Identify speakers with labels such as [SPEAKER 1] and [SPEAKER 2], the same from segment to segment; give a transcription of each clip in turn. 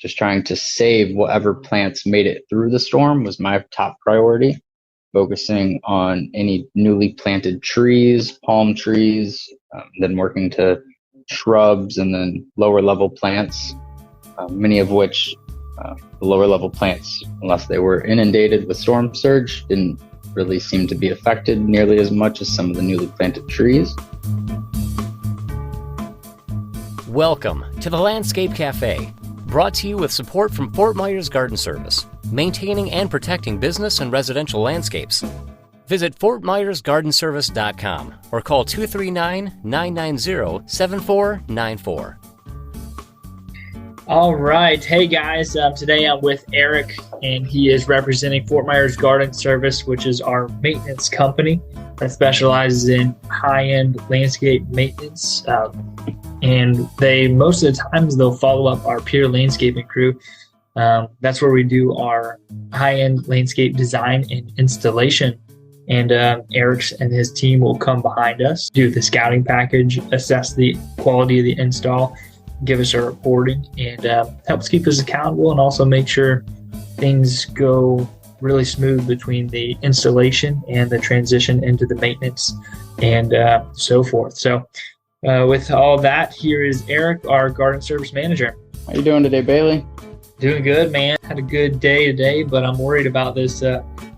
[SPEAKER 1] just trying to save whatever plants made it through the storm was my top priority, focusing on any newly planted trees, palm trees, then working to shrubs and then lower level plants, many of which the lower level plants, unless they were inundated with storm surge, didn't really seem to be affected nearly as much as some of the newly planted trees.
[SPEAKER 2] Welcome to the Landscape Cafe, brought to you with support from Fort Myers Garden Service, maintaining and protecting business and residential landscapes. Visit fortmyersgardenservice.com or call 239-990-7494.
[SPEAKER 3] All right. Hey, guys. Today I'm with Eric, and he is representing Fort Myers Garden Service, which is our maintenance company that specializes in high-end landscape maintenance. And they, most of the times, they'll follow up our peer landscaping crew. That's where we do our high-end landscape design and installation. And Eric and his team will come behind us, do the scouting package, assess the quality of the install, give us a reporting, and helps keep us accountable and also make sure things go really smooth between the installation and the transition into the maintenance and so forth. So with all that, here is Eric, our garden service manager.
[SPEAKER 1] How you doing today, Bailey?
[SPEAKER 3] Doing good, man. Had a good day today, but I'm worried about this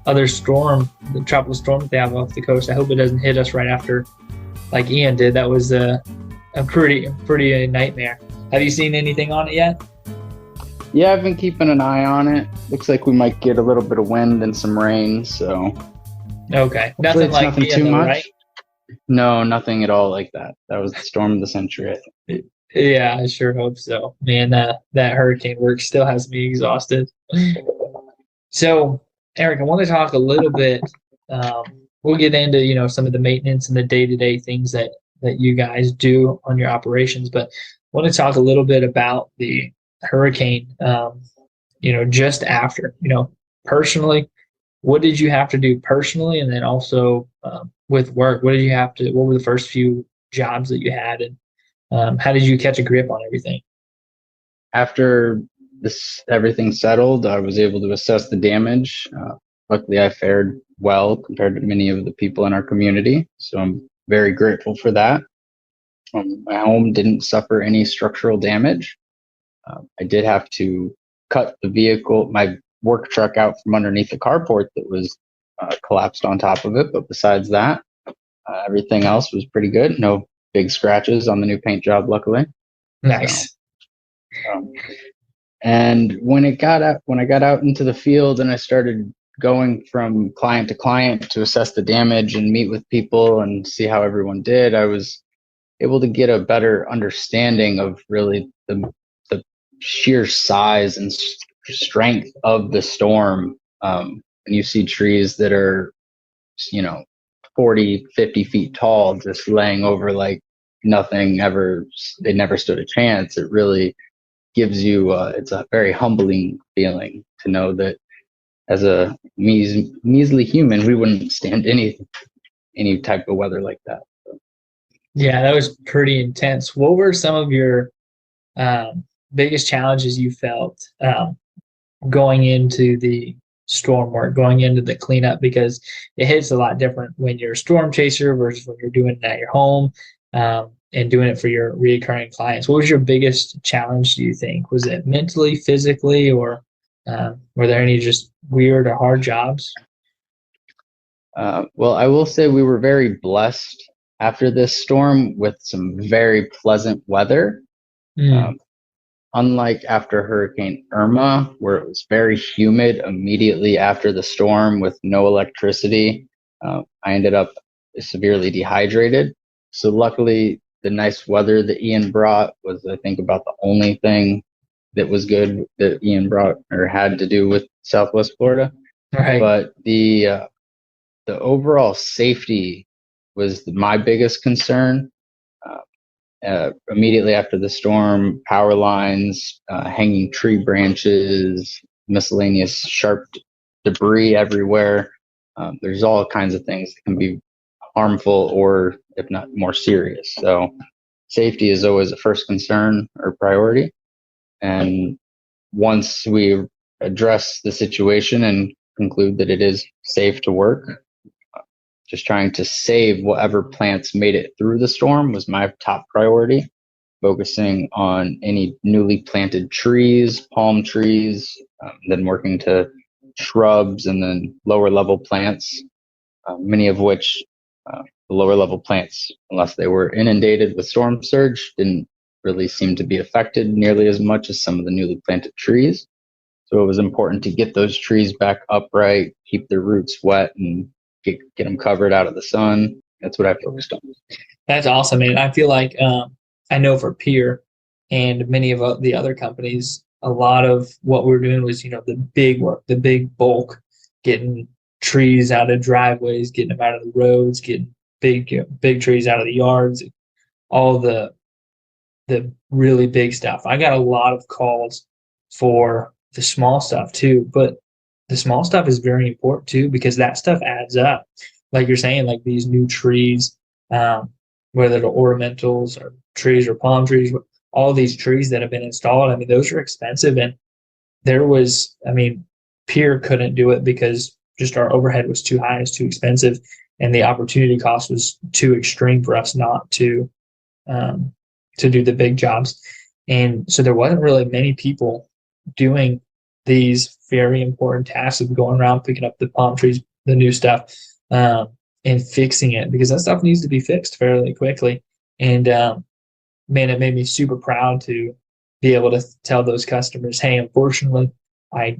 [SPEAKER 3] other storm, the tropical storm that they have off the coast. I hope it doesn't hit us right after, like Ian did. That was a pretty nightmare. Have you seen anything on it yet?
[SPEAKER 1] Yeah, I've been keeping an eye on it. Looks like we might get a little bit of wind and some rain, so.
[SPEAKER 3] Okay. Nothing
[SPEAKER 1] too much.
[SPEAKER 3] Right?
[SPEAKER 1] No, nothing at all like that. That was the storm of the century, I think.
[SPEAKER 3] Yeah, I sure hope so. Man, that hurricane work still has me exhausted. So, Eric, I want to talk a little bit. We'll get into, some of the maintenance and the day-to-day things that you guys do on your operations, but I want to talk a little bit about the hurricane, just after, personally, what did you have to do personally? And then also with work, what were the first few jobs that you had, and how did you catch a grip on everything?
[SPEAKER 1] After everything settled, I was able to assess the damage. Luckily, I fared well compared to many of the people in our community, so I'm very grateful for that. My home didn't suffer any structural damage. I did have to cut my work truck out from underneath the carport that was collapsed on top of it, but besides that, everything else was pretty good. No big scratches on the new paint job, luckily.
[SPEAKER 3] Nice.
[SPEAKER 1] And when I got out into the field and I started going from client to client to assess the damage and meet with people and see how everyone did, I was able to get a better understanding of really the sheer size and strength of the storm. And you see trees that are, 40, 50 feet tall, just laying over like nothing ever, they never stood a chance. It really gives you, it's a very humbling feeling to know that as a measly human, we wouldn't stand any type of weather like that.
[SPEAKER 3] Yeah, that was pretty intense. What were some of your biggest challenges you felt going into the storm work, going into the cleanup? Because it hits a lot different when you're a storm chaser versus when you're doing it at your home and doing it for your reoccurring clients. What was your biggest challenge, do you think? Was it mentally, physically, or were there any just weird or hard jobs?
[SPEAKER 1] Well, I will say we were very blessed after this storm with some very pleasant weather. Unlike after Hurricane Irma, where it was very humid immediately after the storm with no electricity, I ended up severely dehydrated. So luckily, the nice weather that Ian brought was, I think, about the only thing that was good that Ian brought or had to do with Southwest Florida.
[SPEAKER 3] Right.
[SPEAKER 1] But the overall safety was my biggest concern. Immediately after the storm, power lines, hanging tree branches, miscellaneous sharp debris everywhere. There's all kinds of things that can be harmful or, if not, more serious. So safety is always a first concern or priority. And once we address the situation and conclude that it is safe to work, just trying to save whatever plants made it through the storm was my top priority, focusing on any newly planted trees, palm trees, then working to shrubs and then lower level plants, many of which the lower level plants, unless they were inundated with storm surge, didn't really seem to be affected nearly as much as some of the newly planted trees. So it was important to get those trees back upright, keep their roots wet, and get them covered out of the sun. That's what I focused on.
[SPEAKER 3] That's awesome, man. I feel like I know for Pier and many of the other companies, a lot of what we're doing was, the big work, the big bulk, getting trees out of driveways, getting them out of the roads, getting big trees out of the yards, all the really big stuff. I got a lot of calls for the small stuff too, but the small stuff is very important too, because that stuff adds up. Like you're saying, like these new trees, whether they're ornamentals or trees or palm trees, all these trees that have been installed, I mean, those are expensive. And Pier couldn't do it because just our overhead was too high, it's too expensive, and the opportunity cost was too extreme for us not to do the big jobs. And so there wasn't really many people doing these very important tasks of going around picking up the palm trees, the new stuff, and fixing it, because that stuff needs to be fixed fairly quickly. And man, it made me super proud to be able to tell those customers, hey, unfortunately, I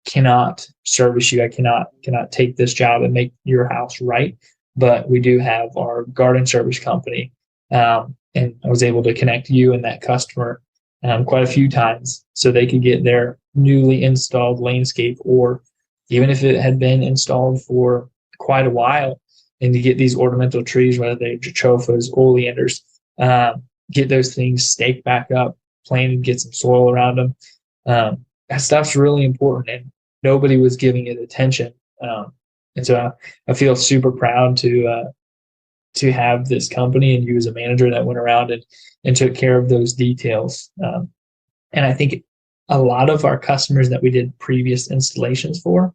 [SPEAKER 3] cannot service you. I cannot take this job and make your house right. But we do have our garden service company. And I was able to connect you and that customer quite a few times so they could get their newly installed landscape, or even if it had been installed for quite a while, and to get these ornamental trees, whether they're jachofas, oleanders, get those things staked back up, planted, get some soil around them. That stuff's really important, and nobody was giving it attention. And so I feel super proud to have this company and you as a manager that went around and took care of those details. And I think a lot of our customers that we did previous installations for,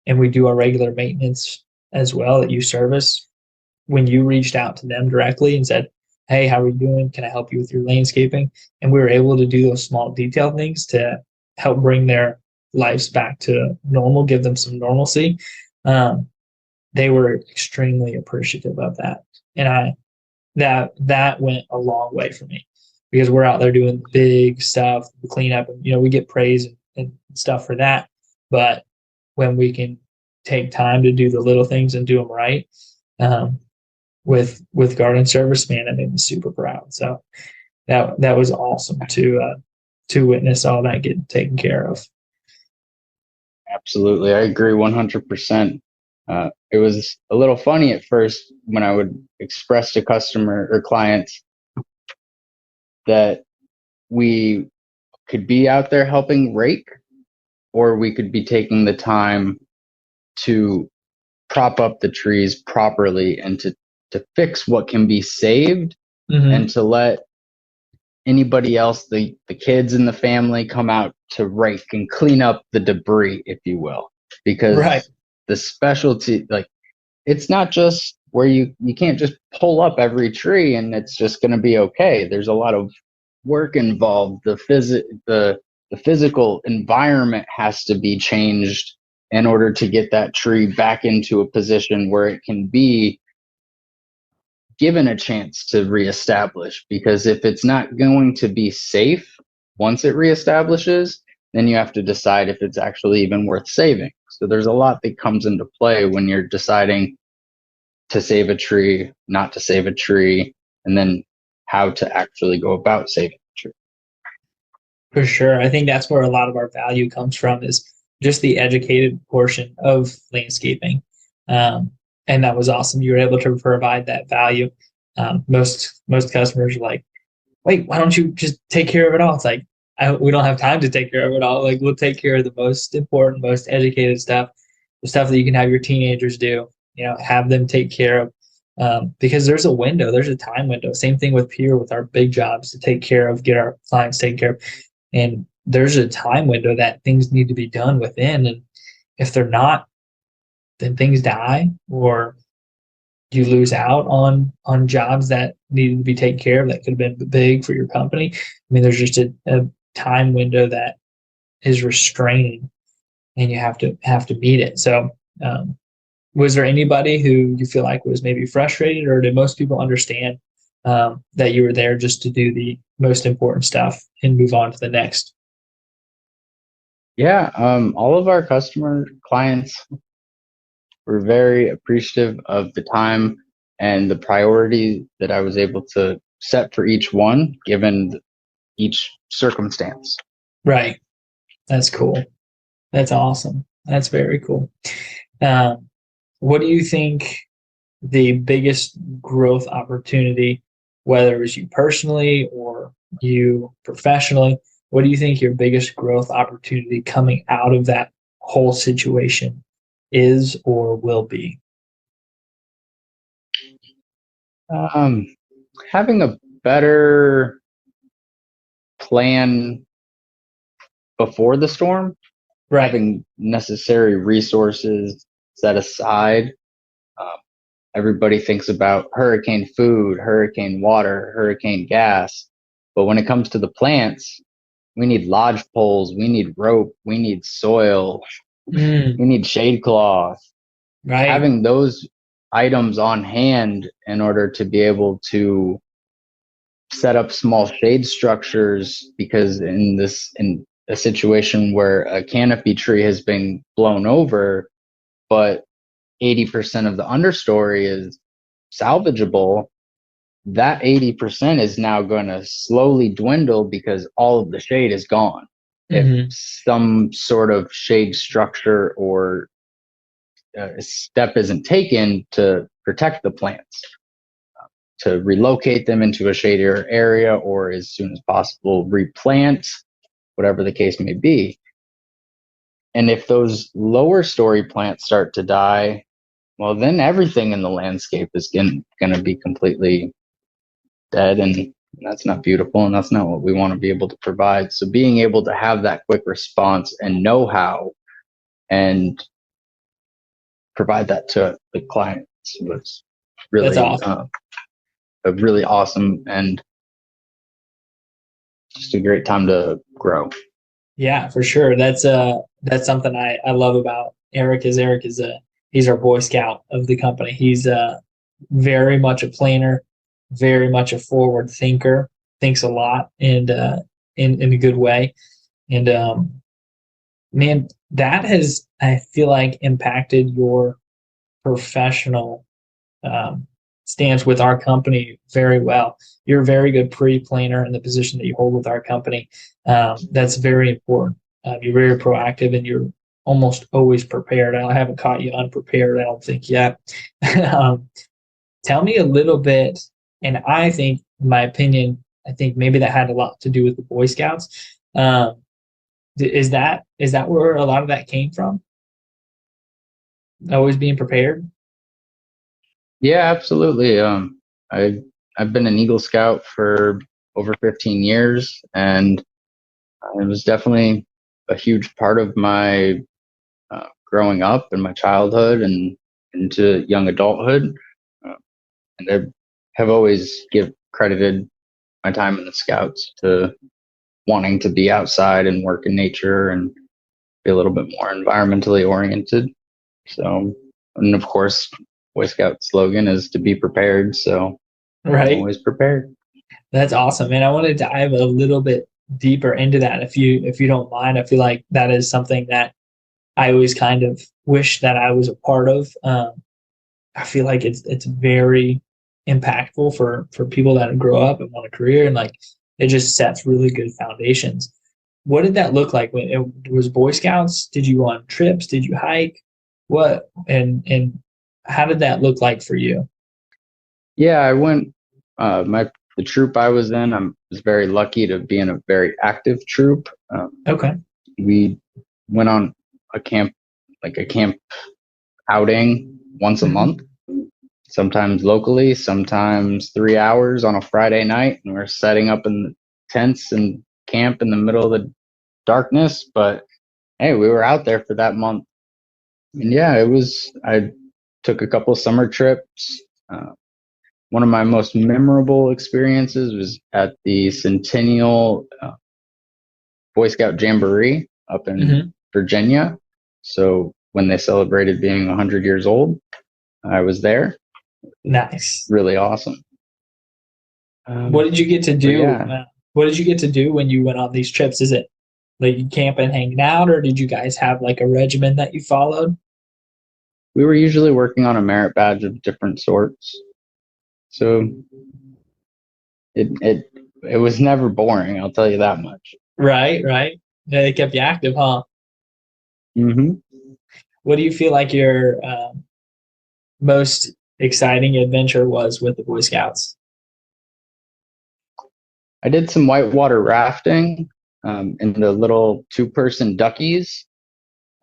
[SPEAKER 3] and we do our regular maintenance as well that you service, when you reached out to them directly and said, hey, how are you doing? Can I help you with your landscaping? And we were able to do those small detail things to help bring their lives back to normal, give them some normalcy. They were extremely appreciative of that. And that went a long way for me, because we're out there doing big stuff, the cleanup, and we get praise and stuff for that. But when we can take time to do the little things and do them right, with garden service, man, that made me super proud. So that was awesome to witness all that getting taken care of.
[SPEAKER 1] Absolutely. I agree 100%. It was a little funny at first when I would express to customer or clients that we could be out there helping rake, or we could be taking the time to prop up the trees properly and to fix what can be saved, and to let anybody else, the kids in the family, come out to rake and clean up the debris, if you will. Because the specialty, like, it's not just where you can't just pull up every tree and it's just going to be okay. There's a lot of work involved. The physical environment has to be changed in order to get that tree back into a position where it can be given a chance to reestablish. Because if it's not going to be safe once it reestablishes, then you have to decide if it's actually even worth saving. So there's a lot that comes into play when you're deciding to save a tree, not to save a tree, and then how to actually go about saving a tree.
[SPEAKER 3] For sure. I think that's where a lot of our value comes from, is just the educated portion of landscaping. And that was awesome. You were able to provide that value. Most customers are like, wait, why don't you just take care of it all? It's like, we don't have time to take care of it all. Like, we'll take care of the most important, most educated stuff, the stuff that you can have your teenagers do, have them take care of, because there's a time window. Same thing with Pier, with our big jobs to take care of, get our clients taken care of. And there's a time window that things need to be done within. And if they're not, then things die, or you lose out on jobs that needed to be taken care of that could have been big for your company. I mean, there's just a time window that is restraining, and you have to meet it. So, was there anybody who you feel like was maybe frustrated, or did most people understand that you were there just to do the most important stuff and move on to the next?
[SPEAKER 1] Yeah, all of our customer clients were very appreciative of the time and the priority that I was able to set for each one, given each circumstance.
[SPEAKER 3] Right. That's cool. That's awesome. That's very cool. What do you think the biggest growth opportunity, whether it was you personally or you professionally, what do you think your biggest growth opportunity coming out of that whole situation is or will be?
[SPEAKER 1] Having a better plan before the storm,
[SPEAKER 3] Right.
[SPEAKER 1] having necessary resources set aside. Um, Everybody thinks about hurricane food, hurricane water, hurricane gas. But when it comes to the plants, we need lodge poles, we need rope, we need soil, we need shade cloth.
[SPEAKER 3] Right.
[SPEAKER 1] Having those items on hand in order to be able to set up small shade structures, because in a situation where a canopy tree has been blown over, but 80% of the understory is salvageable, that 80% is now going to slowly dwindle because all of the shade is gone. If some sort of shade structure or step isn't taken to protect the plants, to relocate them into a shadier area, or as soon as possible replant, whatever the case may be. And if those lower story plants start to die, well, then everything in the landscape is going to be completely dead, and that's not beautiful, and that's not what we want to be able to provide. So being able to have that quick response and know-how and provide that to the clients was really
[SPEAKER 3] Awesome.
[SPEAKER 1] a really awesome and just a great time to grow.
[SPEAKER 3] Yeah, for sure. That's something I love about Eric. He's our Boy Scout of the company. He's very much a planner, very much a forward thinker, thinks a lot, and in a good way. And man, that has, I feel like, impacted your professional stance with our company very well. You're a very good pre-planner in the position that you hold with our company. That's very important. You're very proactive, and you're almost always prepared. I haven't caught you unprepared, I don't think, yet. Tell me a little bit, and I think, in my opinion, I think maybe that had a lot to do with the Boy Scouts. Is that where a lot of that came from? Always being prepared?
[SPEAKER 1] Yeah, absolutely. I've been an Eagle Scout for over 15 years, and it was definitely a huge part of my growing up and my childhood and into young adulthood. And I have always credited my time in the Scouts to wanting to be outside and work in nature and be a little bit more environmentally oriented. So, and of course, Boy Scout slogan is to be prepared. So
[SPEAKER 3] Right.
[SPEAKER 1] I'm always prepared.
[SPEAKER 3] That's awesome, man. I want to dive a little bit deeper into that, if you don't mind. I feel like that is something that I always kind of wish that I was a part of. I feel like it's very impactful for people that grow up and want a career, and like it just sets really good foundations. What did that look like when it was Boy Scouts? Did you go on trips? Did you hike? What and how did that look like for you?
[SPEAKER 1] Yeah, I went. The troop I was in, I was very lucky to be in a very active troop.
[SPEAKER 3] Okay.
[SPEAKER 1] We went on a camp outing once a month, sometimes locally, sometimes 3 hours on a Friday night, and we're setting up in the tents and camp in the middle of the darkness, but hey, we were out there for that month. And yeah, I took a couple summer trips. One of my most memorable experiences was at the Centennial Boy Scout Jamboree up in Virginia. So when they celebrated being 100 years old, I was there.
[SPEAKER 3] Nice.
[SPEAKER 1] Really awesome.
[SPEAKER 3] What did you get to do?
[SPEAKER 1] Yeah.
[SPEAKER 3] What did you get to do when you went on these trips? Is it like you camping, hanging out, or did you guys have like a regimen that you followed?
[SPEAKER 1] We were usually working on a merit badge of different sorts. So it was never boring, I'll tell you that much.
[SPEAKER 3] Right. Yeah, they kept you active, huh?
[SPEAKER 1] Mm-hmm.
[SPEAKER 3] What do you feel like your most exciting adventure was with the Boy Scouts?
[SPEAKER 1] I did some whitewater rafting in the little 2-person duckies.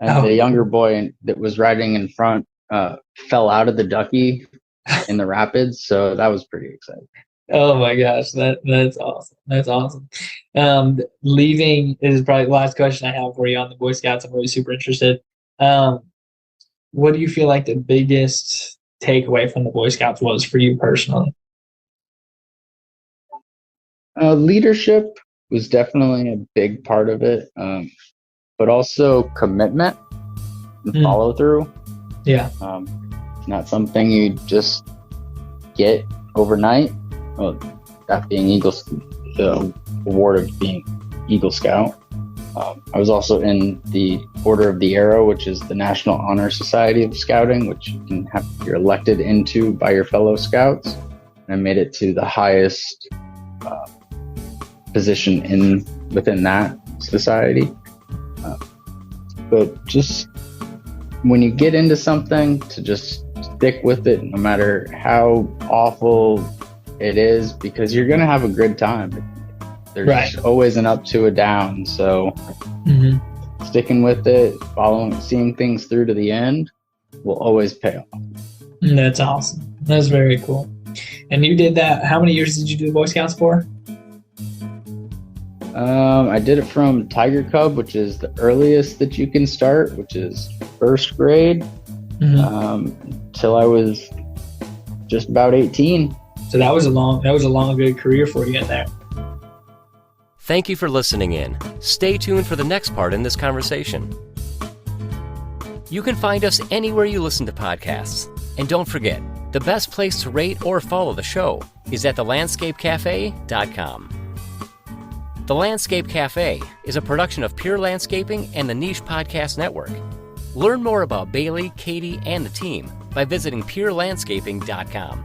[SPEAKER 1] And the younger boy that was riding in front fell out of the ducky in the rapids. So that was pretty exciting.
[SPEAKER 3] Oh my gosh, that's awesome. That's awesome. Leaving is probably the last question I have for you on the Boy Scouts. I'm really super interested. What do you feel like the biggest takeaway from the Boy Scouts was for you personally?
[SPEAKER 1] Leadership was definitely a big part of it, but also commitment and follow through.
[SPEAKER 3] Yeah.
[SPEAKER 1] Not something you just get overnight. Well, that being the award of being Eagle Scout. I was also in the Order of the Arrow, which is the National Honor Society of Scouting, which you're elected into by your fellow scouts. And I made it to the highest position within that society. But just when you get into something, to just stick with it, no matter how awful it is, because you're going to have a good time. There's always an up to a down. So sticking with it, seeing things through to the end will always pay off.
[SPEAKER 3] That's awesome. That's very cool. And you did that. How many years did you do the Boy Scouts for?
[SPEAKER 1] I did it from Tiger Cub, which is the earliest that you can start, which is 1st grade, till I was just about 18.
[SPEAKER 3] So that was a long, good career for you in there.
[SPEAKER 2] Thank you for listening in. Stay tuned for the next part in this conversation. You can find us anywhere you listen to podcasts. And don't forget, the best place to rate or follow the show is at thelandscapecafe.com. The Landscape Cafe is a production of Pure Landscaping and the Niche Podcast Network. Learn more about Bailey, Katie, and the team by visiting purelandscaping.com.